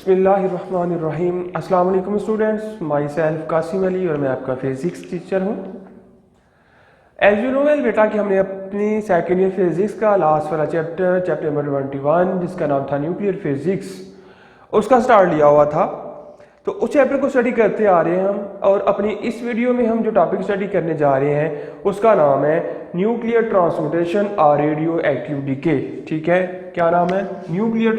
बिस्मिल्लाहिर्रहमानिर्रहीम। अस्सलाम वालेकुम students, myself Qasim Ali और मैं आपका फिजिक्स टीचर हूँ। एज यू नो वेल बेटा कि हमने अपनी सेकेंड ईयर फिजिक्स का लास्ट वाला चैप्टर नंबर 21 जिसका नाम था न्यूक्लियर फिजिक्स, उसका स्टार्ट लिया हुआ था। तो उस चैप्टर को स्टडी करते आ रहे हैं हम, और अपनी इस वीडियो में हम जो टॉपिक स्टडी करने जा रहे हैं उसका नाम है न्यूक्लियर ट्रांसमुटेशन और रेडियो एक्टिव डीके। ठीक है, क्या नाम है? न्यूक्लियर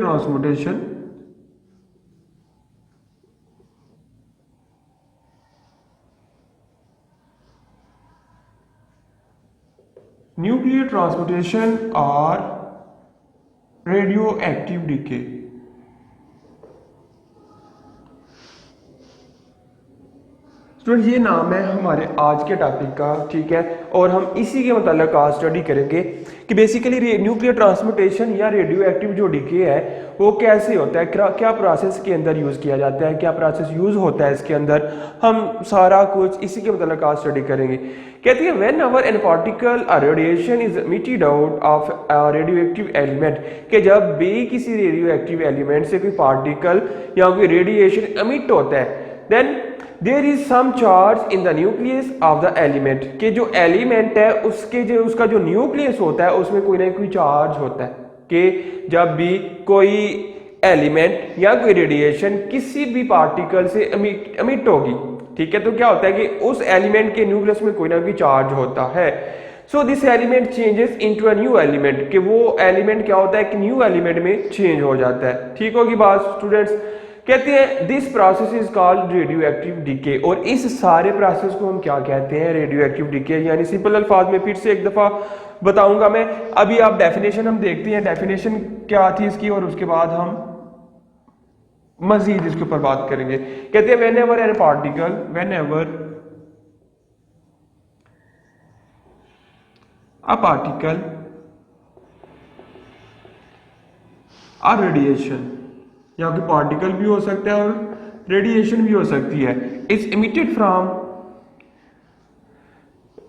ट्रांसमुटेशन और रेडियो एक्टिव डीके। स्टूडेंट, ये नाम है हमारे आज के टॉपिक का। ठीक है, और हम इसी के मतलब आज स्टडी करेंगे कि बेसिकली न्यूक्लियर ट्रांसमुटेशन या रेडियो एक्टिव जो डीके है वो कैसे होता है, क्या प्रोसेस के अंदर यूज किया जाता है, क्या प्रोसेस यूज होता है इसके अंदर, हम सारा कुछ इसी के मतलब आज स्टडी करेंगे। कहती है whenever an particle radiation is emitted out of radioactive element, कि जब भी किसी रेडियो एक्टिव एलिमेंट से कोई पार्टिकल या कोई रेडिएशन एमिट होता है, then there is some charge in the nucleus of the element, कि जो एलिमेंट है उसका जो न्यूक्लियस होता है उसमें कोई ना कोई चार्ज होता है, कि जब भी कोई एलिमेंट या कोई रेडिएशन किसी भी पार्टिकल से एमिट होगी, ठीक है, तो क्या होता है कि उस एलिमेंट के न्यूक्लियस में कोई ना कोई चार्ज होता है। So this element changes into a new element, कि वो एलिमेंट क्या होता है कि न्यू एलिमेंट में चेंज हो जाता है। ठीक होगी बात स्टूडेंट्स? कहते हैं this process is called radioactive decay, और इस सारे प्रोसेस को हम क्या कहते हैं? Radioactive decay. यानी सिंपल अल्फाज में फिर से एक दफा बताऊंगा मैं। अभी आप डेफिनेशन हम देखते हैं, डेफिनेशन क्या थी इसकी, और उसके बाद हम मजीद इसके ऊपर बात करेंगे। कहते हैं whenever an particle, whenever a particle a radiation, या कि पार्टिकल भी हो सकता है और रेडिएशन भी हो सकती है, is emitted from,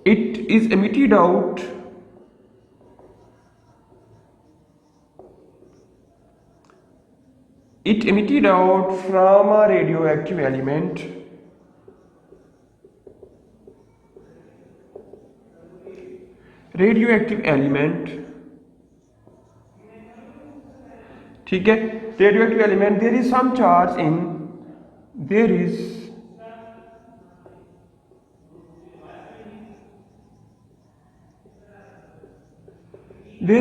it is emitted out from a radioactive element, ठीक है, radioactive element, there is some charge in, there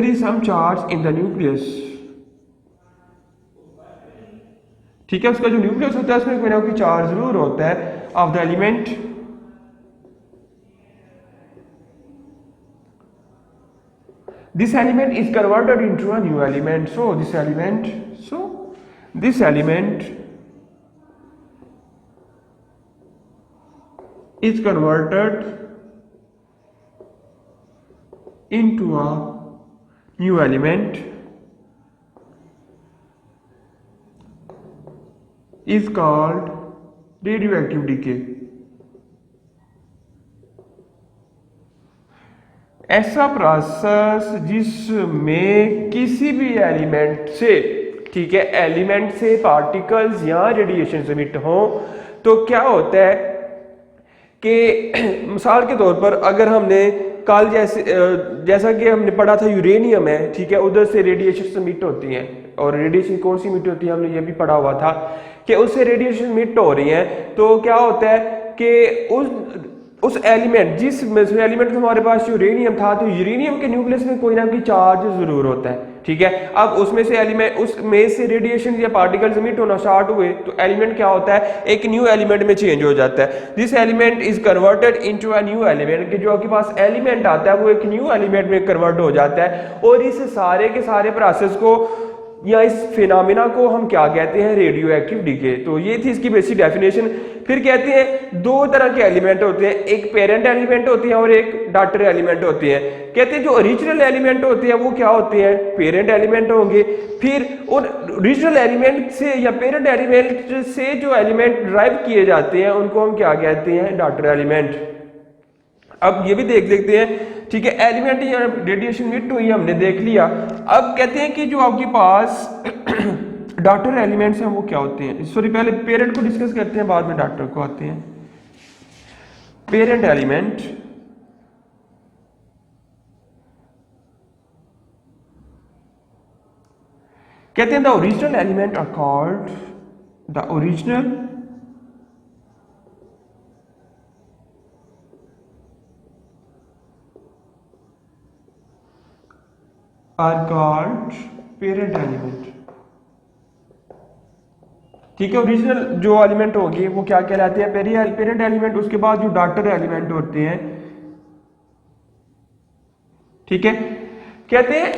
is some charge in the nucleus. ठीक है, उसका जो न्यूक्लियस होता है उसमें कोई ना कोई चार्ज जरूर होता है of the element. This element is converted into a new element, so this element is converted into a new element, is called radioactive decay। ऐसा प्रोसेस जिसमें किसी भी एलिमेंट से, ठीक है, एलिमेंट से पार्टिकल्स या रेडिएशन एमिट हो, तो क्या होता है कि मिसाल के तौर पर अगर हमने कल जैसा कि हमने पढ़ा था यूरेनियम है, ठीक है, उधर से रेडिएशन एमिट होती हैं, और रेडिएशन कौन सी एमिट होती है हमने ये भी पढ़ा हुआ था कि उससे रेडिएशन एमिट हो रही है। तो क्या होता है कि उस एलिमेंट, जिस एलिमेंट में हमारे पास यूरेनियम था, तो यूरेनियम के न्यूक्लियस में कोई ना कोई चार्ज जरूर होता है। ठीक है, अब उसमें से एलिमेंट, उसमें से रेडिएशन या पार्टिकल्स एमिट होना स्टार्ट हुए, तो एलिमेंट क्या होता है? एक न्यू एलिमेंट में चेंज हो जाता है। This element is converted into a new element, कि जो आपके पास एलिमेंट आता है वो एक न्यू एलिमेंट में कन्वर्ट हो जाता है। और इस सारे के सारे प्रोसेस को या इस फिनोमेना को हम क्या कहते हैं? Radioactive decay. तो ये थी इसकी बेसिक डेफिनेशन। फिर कहते हैं दो तरह के एलिमेंट होते हैं, एक पेरेंट एलिमेंट होती है और एक डॉटर एलिमेंट होती है। कहते हैं जो ओरिजिनल एलिमेंट होते हैं वो क्या होते हैं? पेरेंट एलिमेंट होंगे। फिर उन ओरिजिनल एलिमेंट से या पेरेंट एलिमेंट से जो एलिमेंट ड्राइव किए जाते हैं उनको हम क्या कहते हैं? Daughter element. अब ये भी देख लेते हैं, ठीक है, एलिमेंट या रेडिएशन एमिट हुई हमने देख लिया। अब कहते हैं कि जो आपके पास डॉटर एलिमेंट्स हैं वो क्या होते हैं, सॉरी पहले पेरेंट को डिस्कस करते हैं, बाद में डॉटर को आते हैं। पेरेंट एलिमेंट कहते हैं the original element are called, the original are called parent element. ठीक है, ओरिजिनल जो एलिमेंट होंगे वो क्या कहलाते हैं, पेरेंट एलिमेंट। उसके बाद जो डॉटर एलिमेंट होते हैं, ठीक है, कहते हैं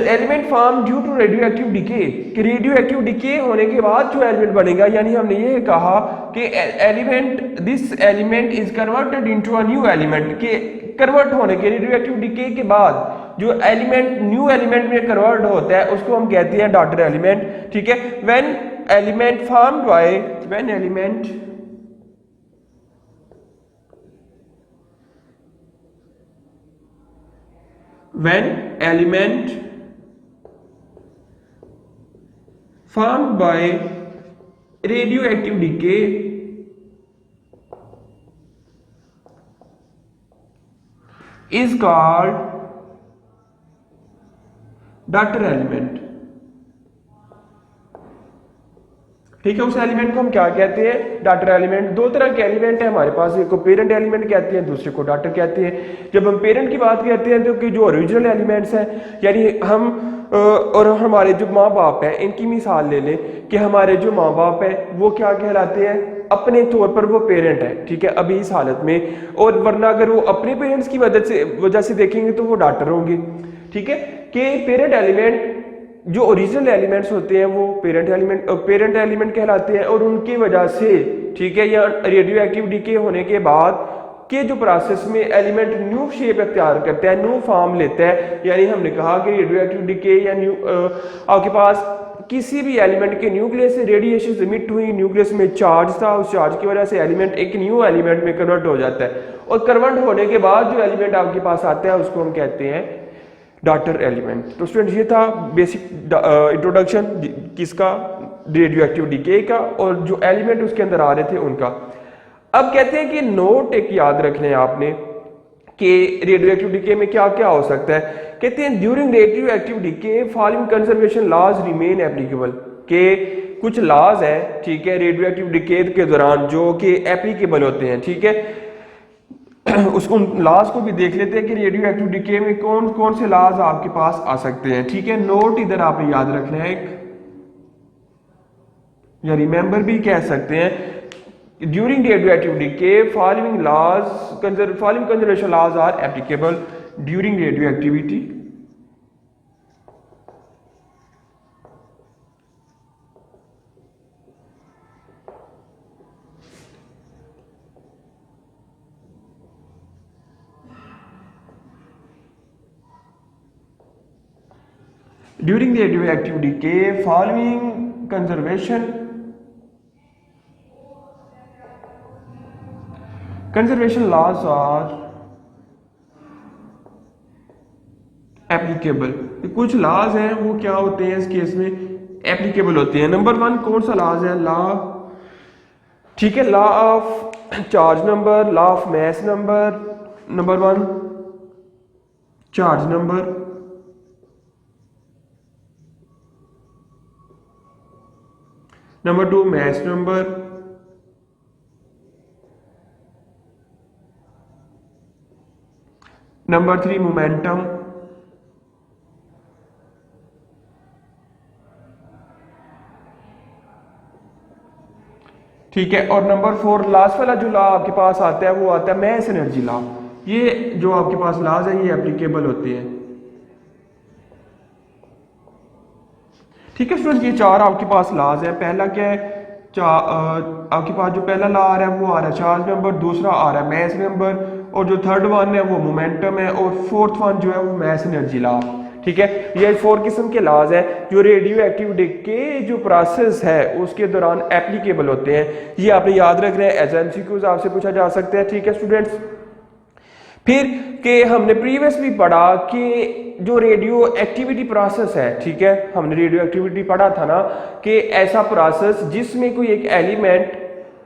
element form due to radioactive decay, कि रेडियो एक्टिव डिके होने के बाद जो एलिमेंट बनेगा, यानी हमने ये कहा कि element, this element is converted into a new element, के कन्वर्ट होने के रेडियो एक्टिव डिके के बाद जो एलिमेंट न्यू एलिमेंट में कन्वर्ट होता है उसको हम कहते हैं डॉटर एलिमेंट। ठीक है, when element formed by, when element formed by radioactive decay is called daughter element। ठीक है, उस एलिमेंट को हम क्या कहते हैं, डॉटर एलिमेंट। दो तरह के एलिमेंट है हमारे पास, एक को पेरेंट एलिमेंट कहते हैं, दूसरे को डॉटर कहते हैं। जब हम पेरेंट की बात करते हैं तो कि जो ओरिजिनल एलिमेंट्स हैं, यानी हम और हमारे जो माँ बाप हैं, इनकी मिसाल ले लें कि हमारे जो माँ बाप हैं वो क्या कहलाते हैं, अपने तौर पर वो पेरेंट है। ठीक है, अभी इस हालत में, और वरना अगर वो अपने पेरेंट्स की वजह से देखेंगे तो वो डॉटर होंगे। ठीक है, कि पेरेंट एलिमेंट जो ओरिजिनल एलिमेंट्स होते हैं वो पेरेंट एलिमेंट कहलाते हैं, और उनकी वजह से, ठीक है, या रेडियो एक्टिव डीके होने के बाद के जो प्रोसेस में एलिमेंट न्यू शेप अख्तियार करता है, न्यू फॉर्म लेता है। यानी हमने कहा कि रेडियो एक्टिव डीके या न्यू आपके पास किसी भी एलिमेंट के न्यूक्लियस से रेडिएशन इमिट हुई, न्यूक्लियस में चार्ज था, उस चार्ज की वजह से एलिमेंट एक न्यू एलिमेंट में कन्वर्ट हो जाता है, और कन्वर्ट होने के बाद जो एलिमेंट आपके पास आता है उसको हम कहते हैं डॉटर एलिमेंट। तो स्टूडेंट्स ये था बेसिक इंट्रोडक्शन किसका, रेडियो एक्टिव डीके का, और जो एलिमेंट उसके अंदर आ रहे थे उनका। अब कहते हैं कि नोट एक याद रखना है आपने कि रेडियो एक्टिव डीके में क्या क्या हो सकता है। कहते हैं during radioactive decay following conservation laws remain applicable, के कुछ लॉज हैं, ठीक है, रेडियो एक्टिव डीके के दौरान जो कि एप्लीकेबल होते हैं। ठीक है, उस उन लॉज को भी देख लेते हैं कि रेडियो एक्टिव डीके में कौन कौन से लॉज आपके पास आ सकते हैं। ठीक है, नोट इधर आपने याद रखना है या रिमेंबर भी कह सकते हैं। During radioactive decay following conservation laws are applicable during radioactivity. During the radioactive decay, following conservation laws are applicable। कुछ लॉज हैं वो क्या होते हैं इस केस में, एप्लीकेबल होते हैं। नंबर 1 कौन सा लॉज है, लॉ, ठीक है, law of charge number, law of mass number. Number 1 charge number, number 2 mass number, number 3 momentum, ठीक है, और नंबर 4 लास्ट वाला जो लॉ आपके पास आता है वो आता है मास एनर्जी लॉ। ये जो आपके पास लॉज है ये एप्लीकेबल होते हैं। ठीक है स्टूडेंट, ये 4 आपके पास लॉज है। पहला क्या है, आपके पास जो पहला लॉ आ रहा है वो आ रहा है चार्ज नंबर, दूसरा आ रहा है मास नंबर, और जो थर्ड वन है वो मोमेंटम है, और फोर्थ वन जो है वो मास एनर्जी लॉ। ठीक है, ये 4 किस्म के लॉज हैं जो रेडियो एक्टिव डीके जो प्रोसेस है उसके दौरान एप्लीकेबल होते हैं। ये आपने याद रखना है, एज एमसीक्यूज आपसे पूछा जा सकता है। ठीक है स्टूडेंट्स, फिर कि हमने प्रीवियसली पढ़ा कि जो रेडियो एक्टिविटी प्रोसेस है, ठीक है, हमने रेडियो एक्टिविटी पढ़ा था ना कि ऐसा प्रोसेस जिसमें कोई एक एलिमेंट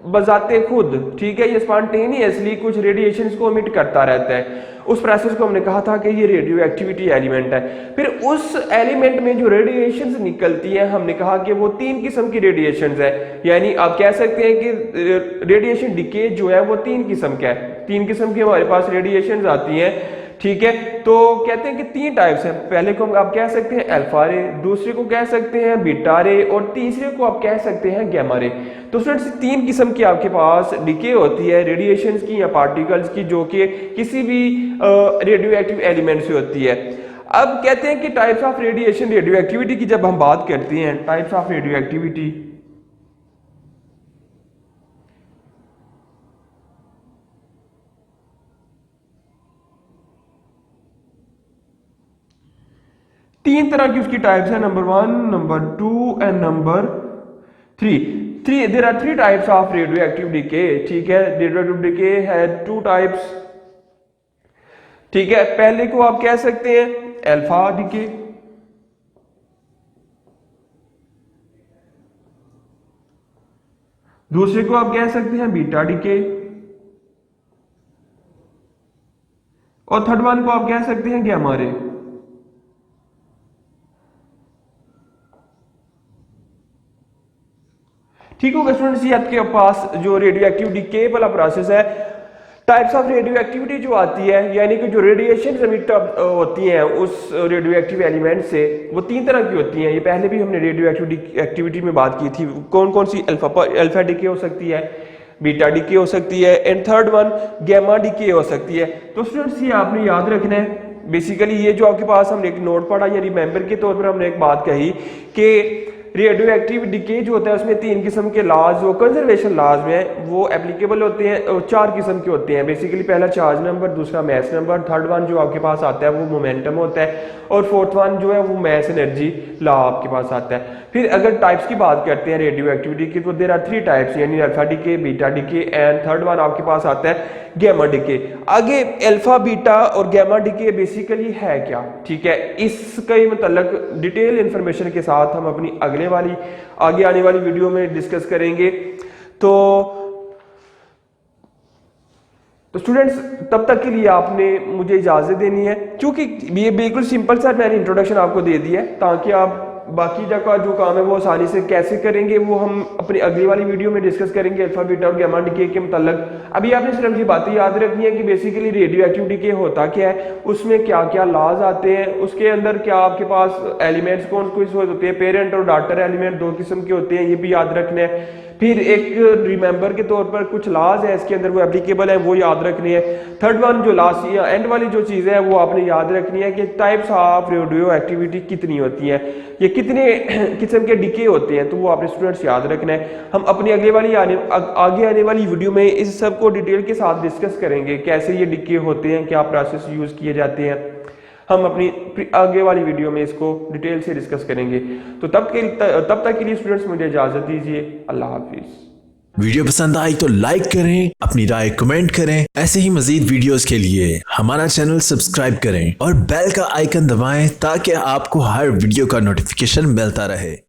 बजाते खुद, ठीक है, ये स्पॉन्टेनियसली कुछ रेडिएशंस को एमिट करता रहता है, उस प्रोसेस को हमने कहा था कि ये रेडियो एक्टिविटी एलिमेंट है। फिर उस एलिमेंट में जो रेडिएशंस निकलती है हमने कहा कि वो 3 किस्म की रेडिएशंस है, यानी आप कह सकते हैं कि रेडिएशन डिके जो है वो 3 किस्म का है। 3 किस्म की हमारे पास रेडिएशंस आती हैं, ठीक है। तो कहते हैं कि 3 टाइप्स हैं। पहले को आप कह सकते हैं अल्फा रे, दूसरे को कह सकते हैं बीटा रे और तीसरे को आप कह सकते हैं गैमा रे। तो स्टूडेंट्स 3 किस्म की आपके पास डिके होती है रेडिएशंस की या पार्टिकल्स की, जो कि किसी भी रेडियो एक्टिव एलिमेंट से होती है। अब कहते हैं कि types of radiation radio activity की जब हम बात करते हैं, टाइप्स ऑफ रेडियो एक्टिविटी, तीन तरह की उसकी टाइप्स है, number 1, number 2 and number 3। There are 3 types of radioactive decay, ठीक है। रेडियोएक्टिव डिके है 2 टाइप्स, ठीक है। पहले को आप कह सकते हैं अल्फा डिके, दूसरे को आप कह सकते हैं बीटा डिके और थर्ड वन को आप कह सकते हैं गैमा रे। ठीक होगा स्टूडेंट्स, ये आपके पास जो रेडियो एक्टिव डिके वाला प्रोसेस है। टाइप्स ऑफ रेडियो एक्टिविटी जो आती है, यानी कि जो रेडिएशन एमिट होती हैं उस रेडियो एक्टिव एलिमेंट से, वो 3 तरह की होती हैं। ये पहले भी हमने रेडियो एक्टिविटी में बात की थी। कौन कौन सी? अल्फा डिके हो सकती है, बीटा डिके हो सकती है and third one gamma decay हो सकती है। तो स्टूडेंट्स ये आपने याद रखना है। बेसिकली ये जो आपके पास हमने एक नोट पढ़ा या रिमेंबर के तौर पर हमने एक बात कही कि रेडियो एक्टिव डिके जो होता है उसमें 3 किस्म के लॉज, वो कंजर्वेशन लॉज में वो एप्लीकेबल होते हैं, 4 किस्म के होते हैं बेसिकली। पहला चार्ज नंबर, दूसरा मैस नंबर, थर्ड वन जो आपके पास आता है वो मोमेंटम होता है और फोर्थ वन जो है वो मैस एनर्जी लॉ आपके पास आता है। फिर अगर टाइप्स की बात करते हैं रेडियो एक्टिविटी की, तो देयर आर 3 टाइप्स, यानी alpha decay, beta decay and third one आपके पास आता है गैमा डिके। आगे अल्फा, बीटा और गैमा डिके बेसिकली है क्या, ठीक है, इसके मतलब डिटेल इंफॉर्मेशन के साथ हम अपनी आगे आने वाली वीडियो में डिस्कस करेंगे। तो स्टूडेंट्स तब तक के लिए आपने मुझे इजाजत देनी है, क्योंकि ये बिल्कुल सिंपल सा मैंने इंट्रोडक्शन आपको दे दिया है, ताकि आप बाकी का जो काम है वो आसानी से कैसे करेंगे वो हम अपनी अगली वाली वीडियो में डिस्कस करेंगे अल्फा, बीटा और गैमा डिके के मतलब। अभी आपने सिर्फ ये बातें याद रखनी है कि बेसिकली रेडियो एक्टिव डिके होता क्या है, उसमें क्या क्या लॉज आते हैं, उसके अंदर क्या आपके पास एलिमेंट्स कौन कौन से होते हैं, पेरेंट और डॉटर एलिमेंट 2 किस्म के होते हैं, ये भी याद रखना है। फिर एक रिमेंबर के तौर पर कुछ लॉज है इसके अंदर वो एप्लीकेबल है, वो याद रखनी है। थर्ड वन जो लास्ट या एंड वाली जो चीज़ है वो आपने याद रखनी है कि टाइप्स ऑफ रेडियो एक्टिविटी कितनी होती है, ये कितने किस्म के डिके होते हैं, तो वो आपने स्टूडेंट्स याद रखना है। हम अपनी आगे आने वाली वीडियो में इस सब को डिटेल के साथ डिस्कस करेंगे, कैसे ये डिके होते हैं, क्या प्रोसेस यूज किए जाते हैं। हम अपनी आगे वाली वीडियो में इसको डिटेल से डिस्कस करेंगे। तो तब तक के लिए स्टूडेंट्स मुझे इजाजत दीजिए। अल्लाह हाफिज। वीडियो पसंद आई तो लाइक करें, अपनी राय कमेंट करें। ऐसे ही मजीद वीडियोस के लिए हमारा चैनल सब्सक्राइब करें और बेल का आइकन दबाएं ताकि आपको हर वीडियो का नोटिफिकेशन मिलता रहे।